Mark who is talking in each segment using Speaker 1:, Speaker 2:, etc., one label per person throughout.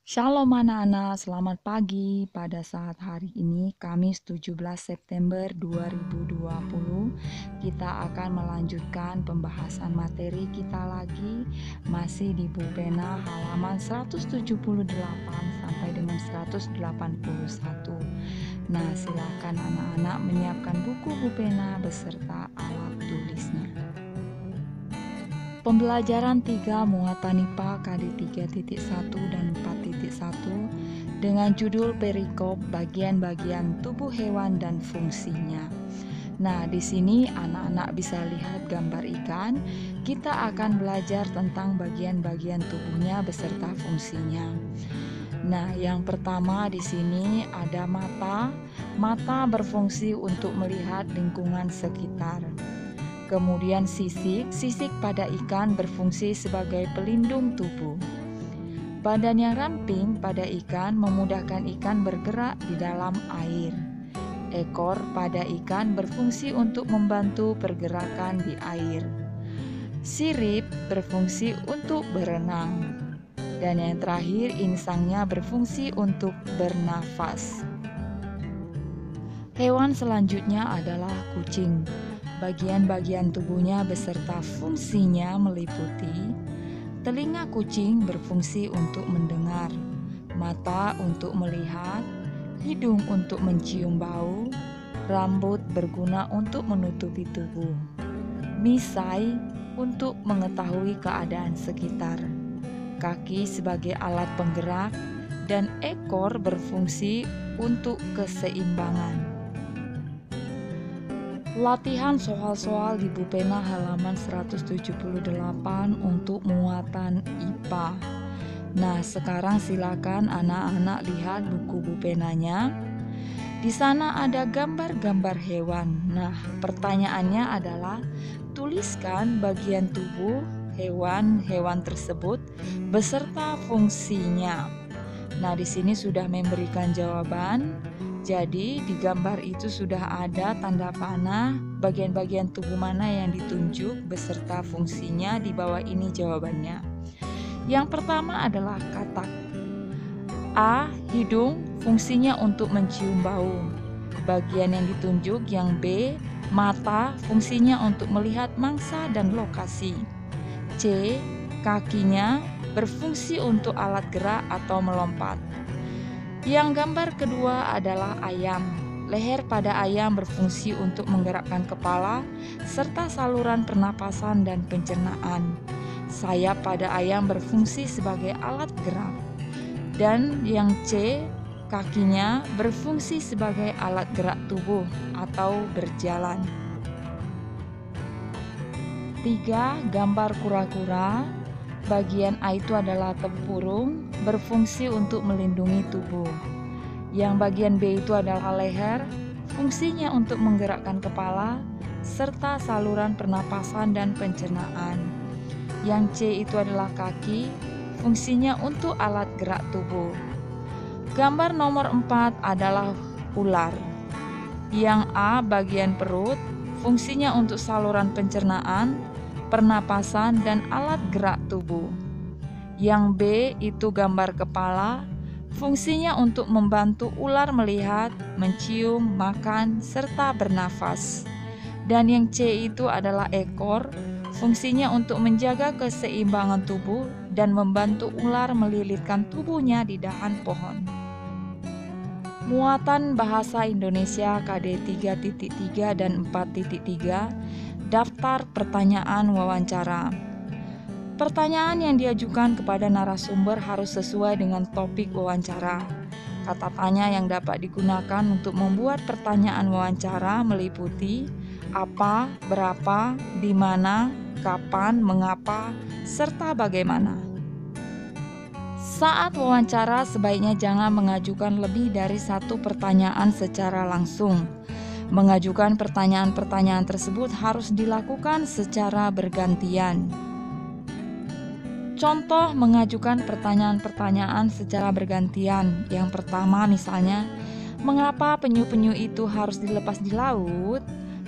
Speaker 1: Shalom anak-anak, selamat pagi. Pada saat hari ini, Kamis 17 September 2020, kita akan melanjutkan pembahasan materi kita lagi, masih di buku pena halaman 178 sampai dengan 181. Nah, silakan anak-anak menyiapkan buku pena beserta alat tulisnya. Pembelajaran 3 muatan IPA KD 3.1 dan 4.1 dengan judul perikop bagian-bagian tubuh hewan dan fungsinya. Nah, di sini anak-anak bisa lihat gambar ikan. Kita akan belajar tentang bagian-bagian tubuhnya beserta fungsinya. Nah, yang pertama di sini ada mata. Mata berfungsi untuk melihat lingkungan sekitar. Kemudian sisik pada ikan berfungsi sebagai pelindung tubuh. Badan yang ramping pada ikan memudahkan ikan bergerak di dalam air. Ekor pada ikan berfungsi untuk membantu pergerakan di air. Sirip berfungsi untuk berenang. Dan yang terakhir, insangnya berfungsi untuk bernafas. Hewan selanjutnya adalah kucing. Bagian-bagian tubuhnya beserta fungsinya meliputi telinga kucing berfungsi untuk mendengar, mata untuk melihat, hidung untuk mencium bau, rambut berguna untuk menutupi tubuh, misai untuk mengetahui keadaan sekitar, kaki sebagai alat penggerak, dan ekor berfungsi untuk keseimbangan. Latihan soal-soal di buku pena halaman 178 untuk muatan IPA. Nah, sekarang silakan anak-anak lihat buku penanya. Di sana ada gambar-gambar hewan. Nah, pertanyaannya adalah tuliskan bagian tubuh hewan-hewan tersebut beserta fungsinya. Nah, di sini sudah memberikan jawaban. Jadi di gambar itu sudah ada tanda panah bagian-bagian tubuh mana yang ditunjuk beserta fungsinya. Di bawah ini jawabannya. Yang pertama adalah katak. A. Hidung, fungsinya untuk mencium bau. Bagian yang ditunjuk yang B. Mata, fungsinya untuk melihat mangsa dan lokasi. C. Kakinya berfungsi untuk alat gerak atau melompat. Yang gambar kedua adalah ayam. Leher pada ayam berfungsi untuk menggerakkan kepala serta saluran pernapasan dan pencernaan. Sayap pada ayam berfungsi sebagai alat gerak. Dan yang C, kakinya berfungsi sebagai alat gerak tubuh atau berjalan. 3. Gambar kura-kura. Bagian A itu adalah tempurung, berfungsi untuk melindungi tubuh. Yang bagian B itu adalah leher, fungsinya untuk menggerakkan kepala, serta saluran pernapasan dan pencernaan. Yang C itu adalah kaki, fungsinya untuk alat gerak tubuh. Gambar nomor 4 adalah ular. Yang A bagian perut, fungsinya untuk saluran pencernaan, pernapasan, dan alat gerak tubuh. Yang B itu gambar kepala, fungsinya untuk membantu ular melihat, mencium, makan, serta bernafas. Dan yang C itu adalah ekor, fungsinya untuk menjaga keseimbangan tubuh dan membantu ular melilitkan tubuhnya di dahan pohon. Muatan Bahasa Indonesia KD 3.3 dan 4.3. Daftar pertanyaan wawancara. Pertanyaan yang diajukan kepada narasumber harus sesuai dengan topik wawancara. Kata tanya yang dapat digunakan untuk membuat pertanyaan wawancara meliputi apa, berapa, di mana, kapan, mengapa, serta bagaimana. Saat wawancara sebaiknya jangan mengajukan lebih dari satu pertanyaan secara langsung. Mengajukan pertanyaan-pertanyaan tersebut harus dilakukan secara bergantian. Contoh mengajukan pertanyaan-pertanyaan secara bergantian. Yang pertama misalnya, mengapa penyu-penyu itu harus dilepas di laut?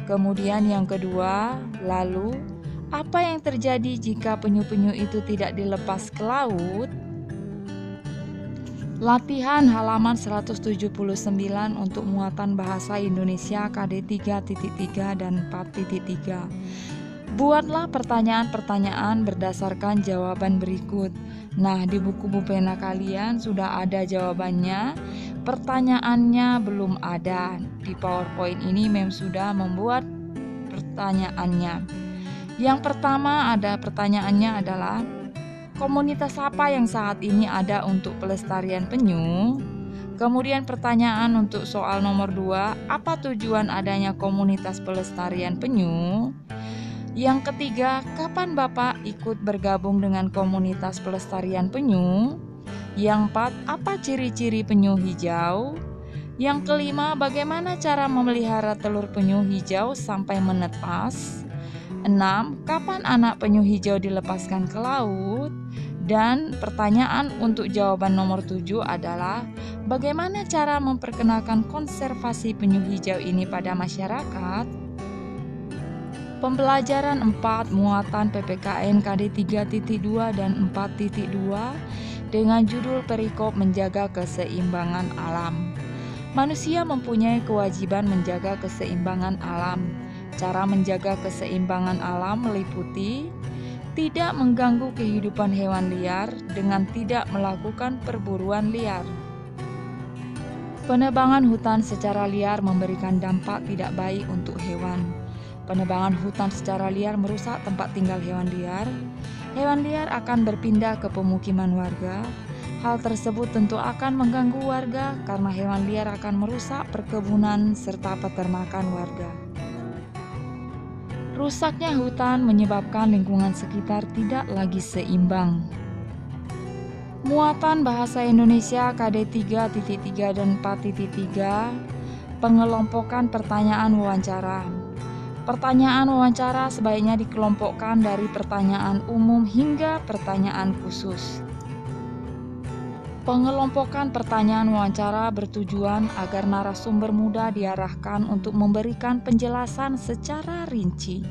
Speaker 1: Kemudian yang kedua, lalu apa yang terjadi jika penyu-penyu itu tidak dilepas ke laut? Latihan halaman 179 untuk muatan bahasa Indonesia KD 3.3 dan 4.3. Buatlah pertanyaan-pertanyaan berdasarkan jawaban berikut. Nah, di buku pena kalian sudah ada jawabannya. Pertanyaannya belum ada. Di PowerPoint ini Mem sudah membuat pertanyaannya. Yang pertama ada pertanyaannya adalah, komunitas apa yang saat ini ada untuk pelestarian penyu? Kemudian pertanyaan untuk soal nomor 2, apa tujuan adanya komunitas pelestarian penyu? Yang ketiga, kapan Bapak ikut bergabung dengan komunitas pelestarian penyu? Yang 4, apa ciri-ciri penyu hijau? Yang kelima, bagaimana cara memelihara telur penyu hijau sampai menetas? 6, kapan anak penyu hijau dilepaskan ke laut? Dan pertanyaan untuk jawaban nomor 7 adalah, bagaimana cara memperkenalkan konservasi penyu hijau ini pada masyarakat? Pembelajaran 4 muatan PPKN KD 3.2 dan 4.2 dengan judul perikop menjaga keseimbangan alam. Manusia mempunyai kewajiban menjaga keseimbangan alam. Cara menjaga keseimbangan alam meliputi tidak mengganggu kehidupan hewan liar dengan tidak melakukan perburuan liar. Penebangan hutan secara liar memberikan dampak tidak baik untuk hewan. Penebangan hutan secara liar merusak tempat tinggal hewan liar. Hewan liar akan berpindah ke pemukiman warga. Hal tersebut tentu akan mengganggu warga karena hewan liar akan merusak perkebunan serta peternakan warga. Rusaknya hutan menyebabkan lingkungan sekitar tidak lagi seimbang. Muatan bahasa Indonesia KD 3.3 dan 4.3, pengelompokan pertanyaan wawancara. Pertanyaan wawancara sebaiknya dikelompokkan dari pertanyaan umum hingga pertanyaan khusus. Pengelompokan pertanyaan wawancara bertujuan agar narasumber mudah diarahkan untuk memberikan penjelasan secara rinci.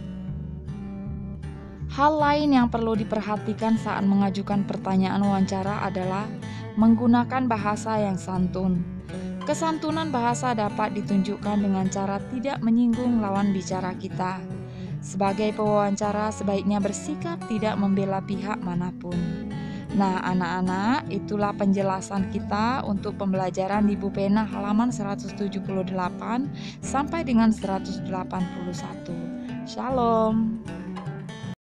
Speaker 1: Hal lain yang perlu diperhatikan saat mengajukan pertanyaan wawancara adalah menggunakan bahasa yang santun. Kesantunan bahasa dapat ditunjukkan dengan cara tidak menyinggung lawan bicara kita. Sebagai pewawancara, sebaiknya bersikap tidak membela pihak manapun. Nah, anak-anak, itulah penjelasan kita untuk pembelajaran di buku pena halaman 178 sampai dengan 181. Shalom.